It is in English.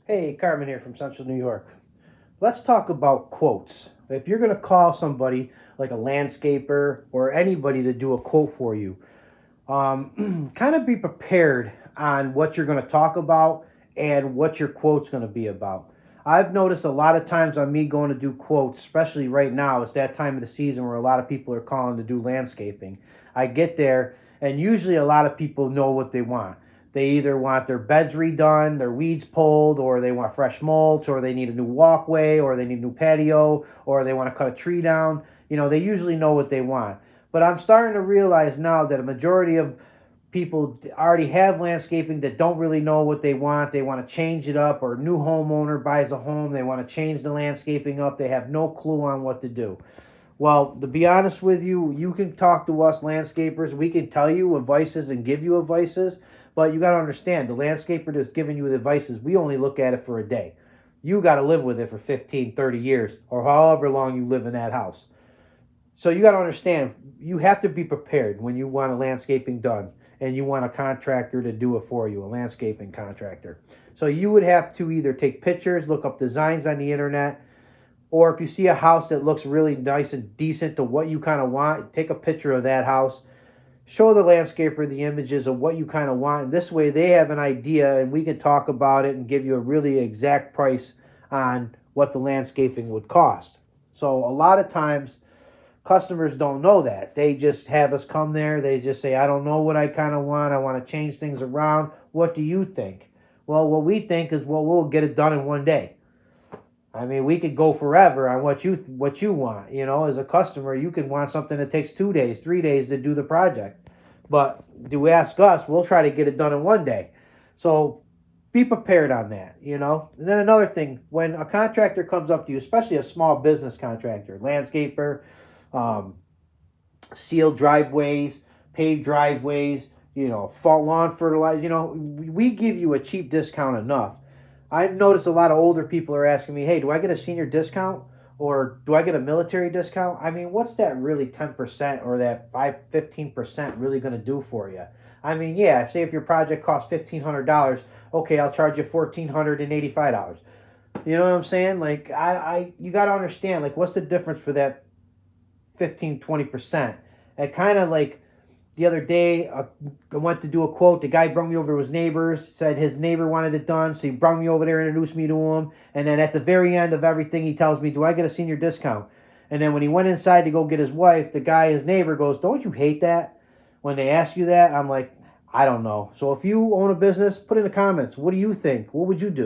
Hey, Carmen here from Central New York. Let's talk about quotes. If you're going to call somebody like a landscaper or anybody to do a quote for you, kind of be prepared on what you're going to talk about and what your quote's going to be about. I've noticed a lot of times on me going to do quotes, especially right now, it's that time of the season where a lot of people are calling to do landscaping. I get there, and usually a lot of people know what they want. They either want their beds redone, their weeds pulled, or they want fresh mulch, or they need a new walkway, or they need a new patio, or they want to cut a tree down. They usually know what they want. But I'm starting to realize now that a majority of people already have landscaping that don't really know what they want. They want to change it up, or a new homeowner buys a home, they want to change the landscaping up. They have no clue on what to do. Well, to be honest with you, you can talk to us landscapers. We can tell you advices and give you advices, but you got to understand the landscaper that's giving you the advices, we only look at it for a day. You got to live with it for 15, 30 years, or however long you live in that house. So you got to understand, you have to be prepared when you want a landscaping done and you want a contractor to do it for you, a landscaping contractor. So you would have to either take pictures, look up designs on the internet, or if you see a house that looks really nice and decent to what you kind of want, take a picture of that house. Show the landscaper the images of what you kind of want. And this way they have an idea and we can talk about it and give you a really exact price on what the landscaping would cost. So a lot of times customers don't know that. They just have us come there. They just say, I don't know what I kind of want. I want to change things around. What do you think? Well, what we think is, well, we'll get it done in one day. I mean, we could go forever on what you want. As a customer, you could want something that takes 2 days, 3 days to do the project. But do ask us, we'll try to get it done in one day. So be prepared on that. And then another thing, when a contractor comes up to you, especially a small business contractor, landscaper, um, sealed driveways, paved driveways, lawn fertilizer, we give you a cheap discount enough. I've noticed a lot of older people are asking me, hey, do I get a senior discount or do I get a military discount? I mean, what's that really 10% or that 15% really going to do for you? I mean, yeah, say if your project costs $1,500, okay, I'll charge you $1,485. You know what I'm saying? Like, you got to understand, like, what's the difference for that 15-20%? It kind of like the other day, I went to do a quote. The guy brought me over to his neighbors, said his neighbor wanted it done, so he brought me over there, introduced me to him, and then at the very end of everything, he tells me, do I get a senior discount? And then when he went inside to go get his wife, the guy, his neighbor, goes, don't you hate that? When they ask you that, I'm like, I don't know. So if you own a business, put in the comments. What do you think? What would you do?